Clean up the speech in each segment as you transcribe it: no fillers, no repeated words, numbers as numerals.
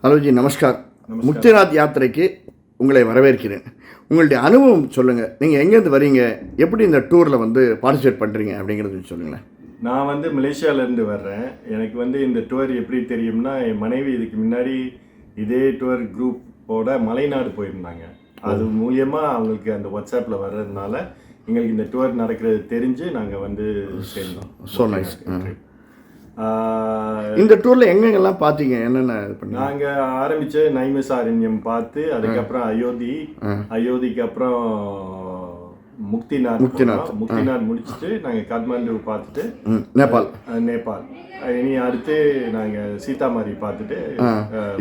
Hello G, நமஸ்கார். முக்திநாத் யாத்திரைக்கு உங்களை வரவேற்கிறேன். உங்களுடைய அனுபவம் சொல்லுங்கள். நீங்கள் எங்கேருந்து வரீங்க, எப்படி இந்த டூரில் பார்ட்டிசிபேட் பண்ணுறீங்க அப்படிங்கிறது சொல்லுங்களேன். நான் மலேசியாவிலேருந்து வர்றேன். எனக்கு இந்த டூர் எப்படி தெரியும்னா, என் மனைவி இதுக்கு முன்னாடி இதே டூர் குரூப்போட மலைநாடு போயிருந்தாங்க. அது மூலியமாக அவங்களுக்கு அந்த வாட்ஸ்அப்பில் வர்றதுனால எங்களுக்கு இந்த டூர் நடக்கிறது தெரிஞ்சு நாங்கள் சேர்ந்தோம். So nice. இந்த டூரில் எங்கெங்கெல்லாம் பார்த்தீங்க, என்னென்ன பண்ணீங்க? நாங்கள் ஆரம்பித்த நைமிசாரண்யம் பார்த்து, அதுக்கப்புறம் அயோத்திக்கு அப்புறம் முக்திநாத் முடிச்சுட்டு நாங்கள் காத்மாண்டு பார்த்துட்டு நேபாள் இனி அடுத்து நாங்கள் சீதாமாரி பார்த்துட்டு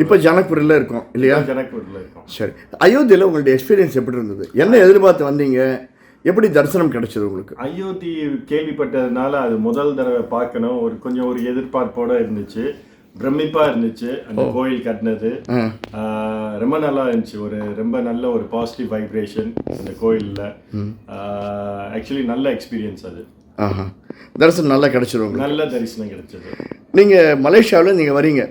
இப்போ ஜனக்பூரில் இருக்கோம் இல்லையா? ஜனக்பூரில் இருக்கோம். சரி, அயோத்தியில் உங்களுடைய எக்ஸ்பீரியன்ஸ் எப்படி இருந்தது? என்ன எதிர்பார்த்து வந்தீங்க? எப்படி தரிசனம் கிடைச்சது உங்களுக்கு? அயோத்தி கேள்விப்பட்டதுனால அது முதல் தடவை பார்க்கணும், கொஞ்சம் ஒரு எதிர்பார்ப்போட இருந்துச்சு. பிரமிப்பா இருந்துச்சு அந்த கோயில் கட்டினது. ரொம்ப நல்லா இருந்துச்சு. ரொம்ப நல்ல ஒரு பாசிட்டிவ் வைப்ரேஷன் அந்த கோயிலில். ஆக்சுவலி நல்ல எக்ஸ்பீரியன்ஸ் அது. தரிசனம் நல்லா கிடைச்சிருவாங்க. நல்ல தரிசனம் கிடைச்சது. நீங்கள் மலேசியாவில் நீங்கள் வரீங்க,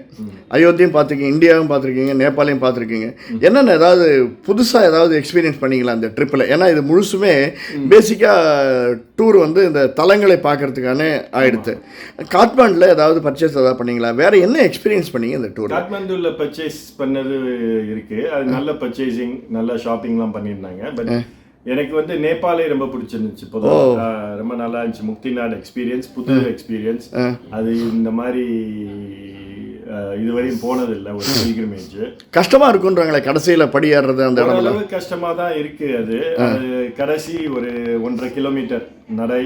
அயோத்தியும் பார்த்துருக்கீங்க, இந்தியாவும் பார்த்துருக்கீங்க, நேபாளையும் பார்த்துருக்கீங்க. என்னென்ன ஏதாவது புதுசாக ஏதாவது எக்ஸ்பீரியன்ஸ் பண்ணிங்களா அந்த ட்ரிப்பில்? ஏன்னா இது முழுசுமே பேசிக்காக டூர் இந்த தலங்களை பார்க்கறதுக்கான ஆயிடுத்து. காத்மாண்டில் ஏதாவது பர்ச்சேஸ் ஏதாவது பண்ணிங்களா? வேறு என்ன எக்ஸ்பீரியன்ஸ் பண்ணீங்க இந்த டூர்? காத்மாண்டுவில் பர்ச்சேஸ் பண்ணது இருக்குது. அது நல்ல பர்ச்சேசிங், நல்ல ஷாப்பிங்லாம் பண்ணியிருந்தாங்க. பட் எனக்கு நேபாளே ரொம்ப பிடிச்சிருந்துச்சு. பொதுவாக ரொம்ப நல்லா இருந்துச்சு. முக்திநாத் எக்ஸ்பீரியன்ஸ், புது எக்ஸ்பீரியன்ஸ். அது இந்த மாதிரி இதுவரையும் போனதில்லை. ஒரு பில்கிரிமேஜ் கஷ்டமாக இருக்குன்றாங்களே கடைசியில் படியேறது. அந்த அளவு கஷ்டமாக தான் இருக்குது. அது கடைசி ஒரு 1.5 கிலோமீட்டர் நடை.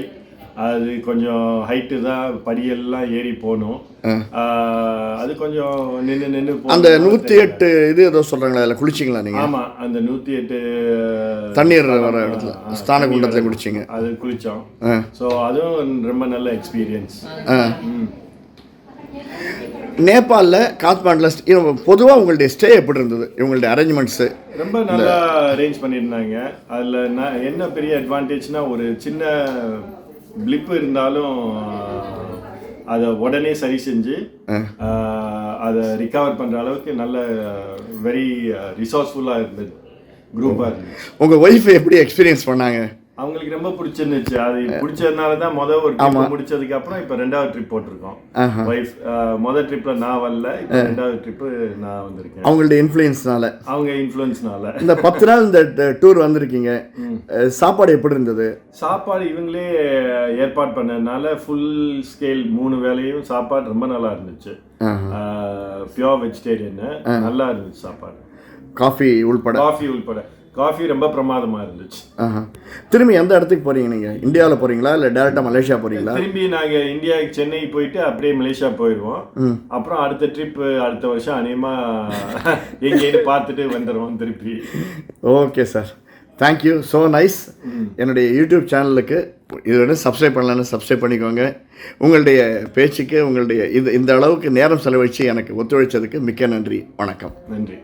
அது கொஞ்சம் ஹைட்டு தான், படியெல்லாம் ஏறி போகணும். அது கொஞ்சம் நின்று அந்த 108 இது ஏதோ சொல்கிறாங்களா, அதில் குளிச்சிங்களா நீங்கள்? ஆமாம், அந்த 108 தண்ணீர் வர இடத்துல ஸ்தான குண்டத்தில் குளிச்சிங்க. அது குளித்தோம். ஸோ அதுவும் ரொம்ப நல்ல எக்ஸ்பீரியன்ஸ். நேபாளில் காத்மாண்டில் பொதுவாக உங்களுடைய ஸ்டே எப்படி இருந்தது? இவங்களுடைய அரேஞ்ச்மெண்ட்ஸு ரொம்ப நல்லா அரேஞ்ச் பண்ணியிருந்தாங்க. அதில் என்ன பெரிய அட்வான்டேஜ்னால், ஒரு சின்ன பிளிப்பு இருந்தாலும் அதை உடனே சரி செஞ்சு அதை ரிகவர் பண்ணுற அளவுக்கு நல்ல வெரி ரிசோர்ஸ்ஃபுல்லாக இருந்தது, குரூப்பாக இருந்தது. உங்கள் ஒய்ஃப் எப்படி எக்ஸ்பீரியன்ஸ் பண்ணாங்க? அவங்களுக்கு ரொம்ப பிடிச்சிருந்துச்சு. அது பிடிச்சதுனால தான் முதல் ஒரு ட்ரிப் முடிச்சதுக்கு அப்புறம் இப்போ 2வது ட்ரிப் போட்டிருக்கோம். ஒய்ஃப் முதல் ட்ரிப்ல நான் வரல, இப்போ 2வது ட்ரிப்பு நான் வந்திருக்கேன். அவங்களுடைய இன்ஃப்ளூயன்ஸ்னால, அவங்க இன்ஃப்ளூயன்ஸ்னால. இந்த 10 நாள் இந்த டூர் வந்திருக்கீங்க, சாப்பாடு எப்படி இருந்தது? சாப்பாடு இவங்களே ஏற்பாடு பண்ணதுனால ஃபுல் ஸ்கேல் 3 வேளையும் சாப்பாடு ரொம்ப நல்லா இருந்துச்சு. பியோர் வெஜிடேரியன், நல்லா இருந்துச்சு சாப்பாடு. காஃபி உள்பட காஃபி ரொம்ப பிரமாதமாக இருந்துச்சு. திரும்பி எந்த இடத்துக்கு போகிறீங்க நீங்கள்? இந்தியாவில் போகிறீங்களா இல்லை டேரெக்டாக மலேசியா போகிறீங்களா? திரும்பி நாங்கள் இந்தியாவுக்கு சென்னை போயிட்டு அப்படியே மலேசியா போயிடுவோம். அப்புறம் அடுத்த ட்ரிப்பு அடுத்த வருஷம் அநேகமாக எங்கேன்னு பார்த்துட்டு வந்துடுவோம் திருப்பி. Okay sir, thank you, so nice. என்னுடைய யூடியூப் சேனலுக்கு இதோட சப்ஸ்கிரைப் பண்ணலான்னு சப்ஸ்கிரைப் பண்ணிக்கோங்க. உங்களுடைய பேச்சுக்கு, உங்களுடைய இந்த அளவுக்கு நேரம் செலவழித்து எனக்கு ஒத்துழைச்சதுக்கு மிக்க நன்றி. வணக்கம். நன்றி.